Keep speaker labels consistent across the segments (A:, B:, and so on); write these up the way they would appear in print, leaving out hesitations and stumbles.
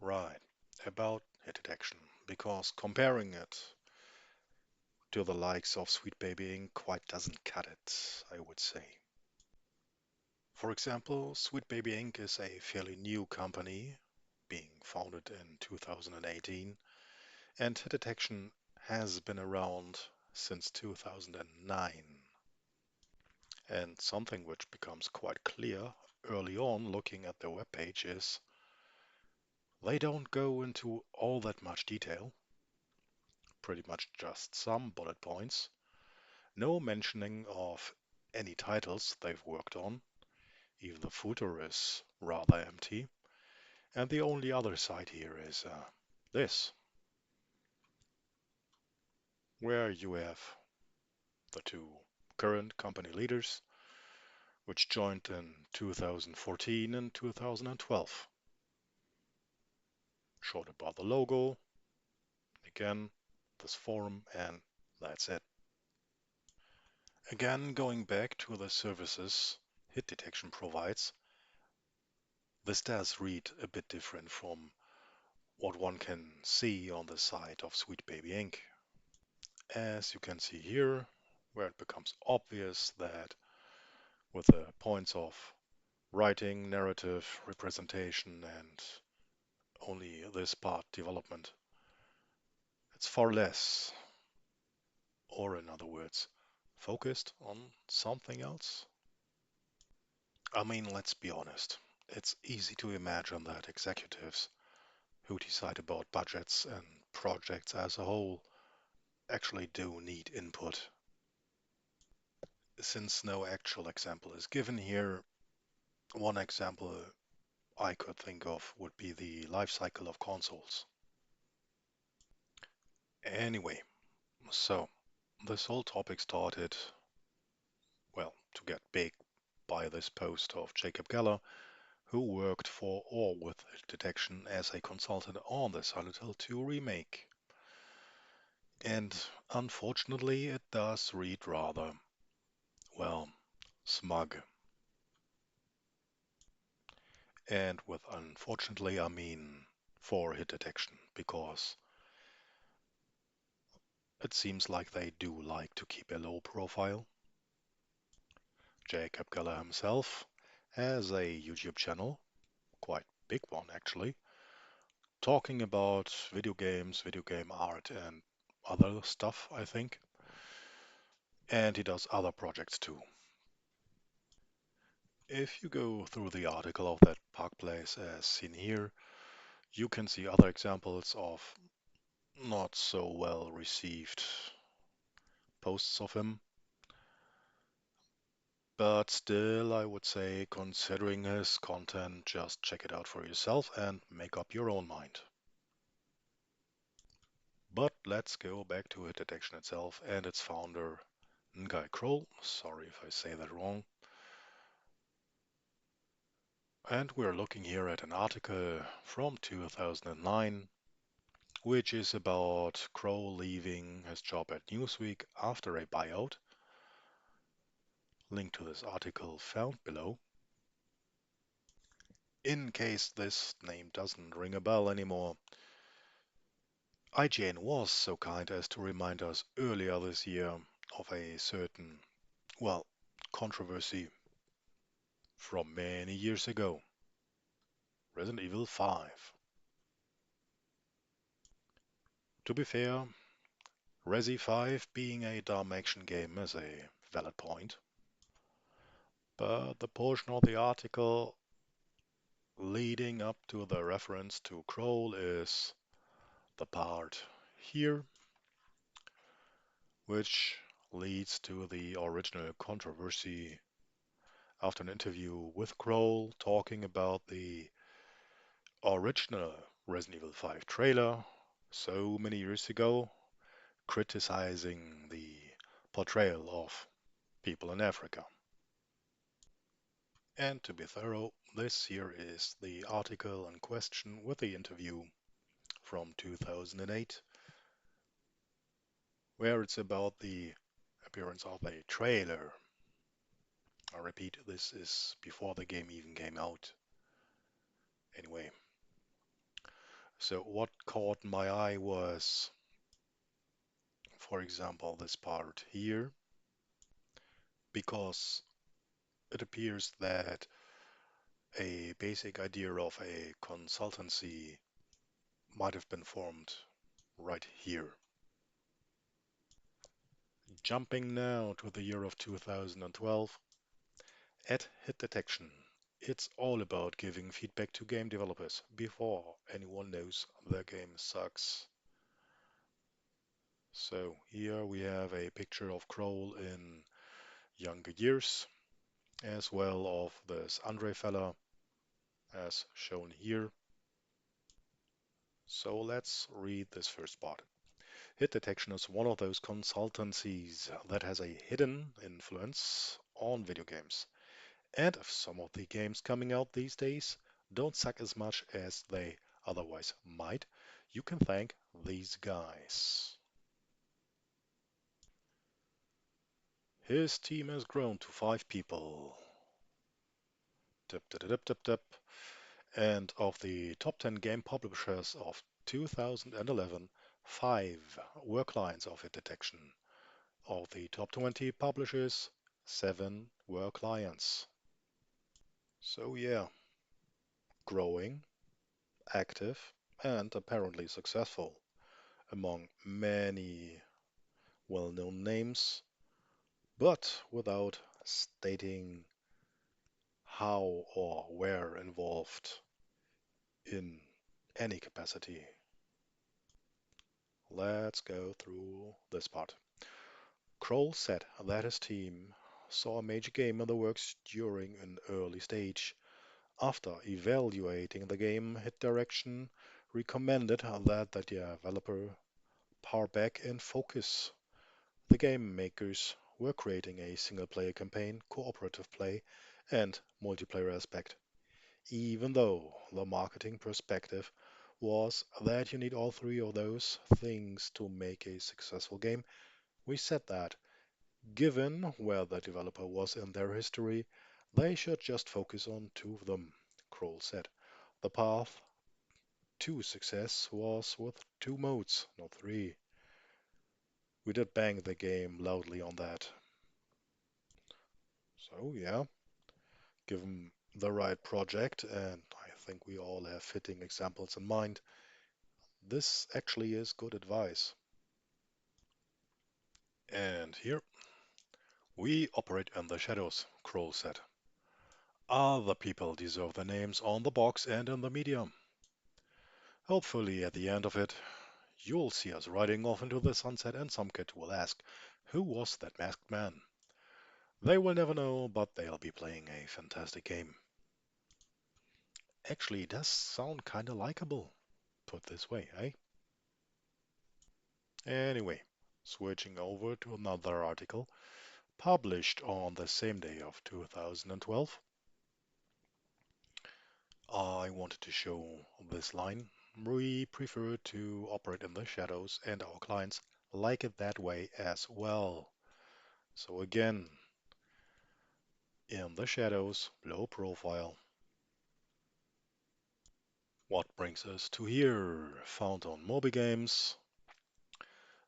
A: Right, about hit detection, because comparing it to the likes of Sweet Baby Inc. quite doesn't cut it, I would say. For example, Sweet Baby Inc. is a fairly new company, being founded in 2018, and hit detection has been around since 2009. And something which becomes quite clear early on looking at their webpage is they don't go into all that much detail, pretty much just some bullet points, no mentioning of any titles they've worked on, even the footer is rather empty, and the only other side here is this, where you have the two current company leaders, which joined in 2014 and 2012. Short about the logo, again, this forum, and that's it. Again, going back to the services hit detection provides, this does read a bit different from what one can see on the site of Sweet Baby Inc. As you can see here, where it becomes obvious that with the points of writing, narrative, representation, and only this part development, it's far less, or in other words, focused on something else. I mean, let's be honest. It's easy to imagine that executives who decide about budgets and projects as a whole actually do need input. Since no actual example is given here, one example I could think of would be the life cycle of consoles. Anyway, so this whole topic started, well, to get big by this post of Jacob Geller, who worked for or with Detection as a consultant on the Silent Hill 2 remake. And unfortunately, it does read rather, well, smug. And with unfortunately, I mean for hit detection, because it seems like they do like to keep a low profile. Jacob Geller himself has a YouTube channel, quite big one actually, talking about video games, video game art, and other stuff, I think. And he does other projects too. If you go through the article of that Park Place as seen here, you can see other examples of not so well received posts of him. But still, I would say, considering his content, just check it out for yourself and make up your own mind. But let's go back to hit detection itself and its founder, Croal. Sorry if I say that wrong. And we're looking here at an article from 2009, which is about Croal leaving his job at Newsweek after a buyout. Link to this article found below. In case this name doesn't ring a bell anymore, IGN was so kind as to remind us earlier this year of a certain, well, controversy from many years ago. Resident Evil 5. To be fair, Resi 5 being a dumb action game is a valid point, but the portion of the article leading up to the reference to Croal is the part here, which leads to the original controversy after an interview with Croal talking about the original Resident Evil 5 trailer so many years ago, criticizing the portrayal of people in Africa. And to be thorough, this here is the article in question with the interview from 2008, where it's about the appearance of a trailer. I repeat, this is before the game even came out. Anyway, So what caught my eye was, for example, this part here, because it appears that a basic idea of a consultancy might have been formed right here. Jumping now to the year of 2012, at Hit Detection, it's all about giving feedback to game developers before anyone knows their game sucks. So here we have a picture of Croal in younger years, as well of this Andre fella, as shown here. So let's read this first part. Hit Detection is one of those consultancies that has a hidden influence on video games. And if some of the games coming out these days don't suck as much as they otherwise might, you can thank these guys. His team has grown to 5 people. Tip, tip, tip, tip, tip. And of the top 10 game publishers of 2011, 5 were clients of Hit Detection. Of the top 20 publishers, 7 were clients. So yeah, growing, active, and apparently successful among many well-known names, but without stating how or where involved in any capacity. Let's go through this part. Kroll said that his team saw a major game in the works during an early stage. After evaluating the game, Hit Direction recommended that the developer power back and focus. The game makers were creating a single-player campaign, cooperative play, and multiplayer aspect. Even though the marketing perspective was that you need all 3 of those things to make a successful game, we said that, given where the developer was in their history, they should just focus on 2 of them, Kroll said. The path to success was with 2 modes, not 3. We did bang the game loudly on that. So yeah, given the right project, and I think we all have fitting examples in mind, this actually is good advice. And here, we operate in the shadows, Kroll said. Other people deserve their names on the box and in the media. Hopefully, at the end of it, you'll see us riding off into the sunset and some kid will ask, who was that masked man? They will never know, but they'll be playing a fantastic game. Actually, it does sound kinda likable, put this way, eh? Anyway, switching over to another article published on the same day of 2012, I wanted to show this line. We prefer to operate in the shadows and our clients like it that way as well. So again, in the shadows, low profile. What brings us to here, found on Moby Games,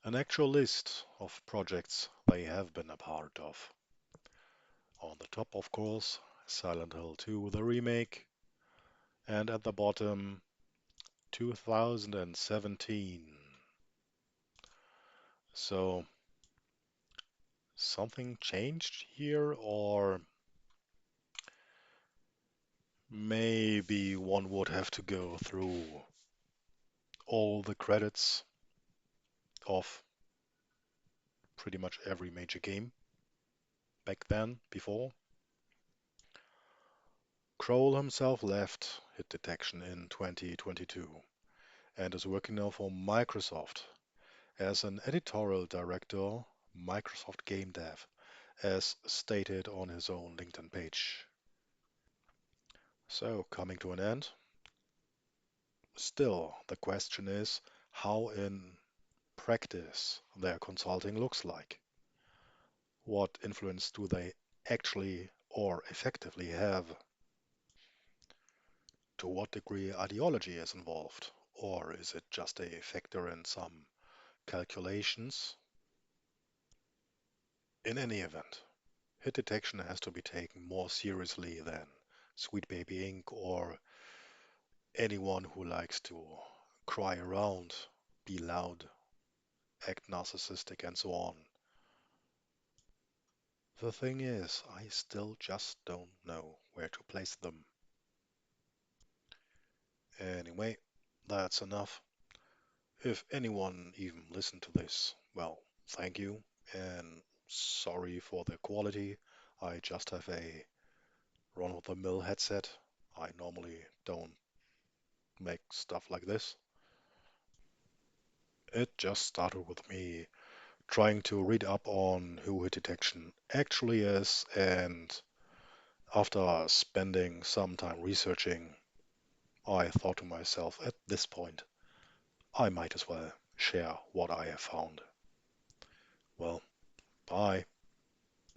A: an actual list of projects they have been a part of. On the top, of course, Silent Hill 2, the remake, and at the bottom, 2017. So, something changed here, or maybe one would have to go through all the credits of pretty much every major game back then, before. Croal himself left Hit Detection in 2022 and is working now for Microsoft as an editorial director, Microsoft Game Dev, as stated on his own LinkedIn page. So, coming to an end, still the question is how in practice their consulting looks like. What influence do they actually or effectively have? To what degree ideology is involved? Or is it just a factor in some calculations? In any event, hit detection has to be taken more seriously than Sweet Baby Inc. or anyone who likes to cry around, be loud, act narcissistic, and so on. The thing is, I still just don't know where to place them. Anyway, that's enough. If anyone even listened to this, well, thank you, and sorry for the quality. I just have a run-of-the-mill headset. I normally don't make stuff like this. It just started with me trying to read up on who hit detection actually is, and after spending some time researching, I thought to myself, at this point, I might as well share what I have found. Well, bye.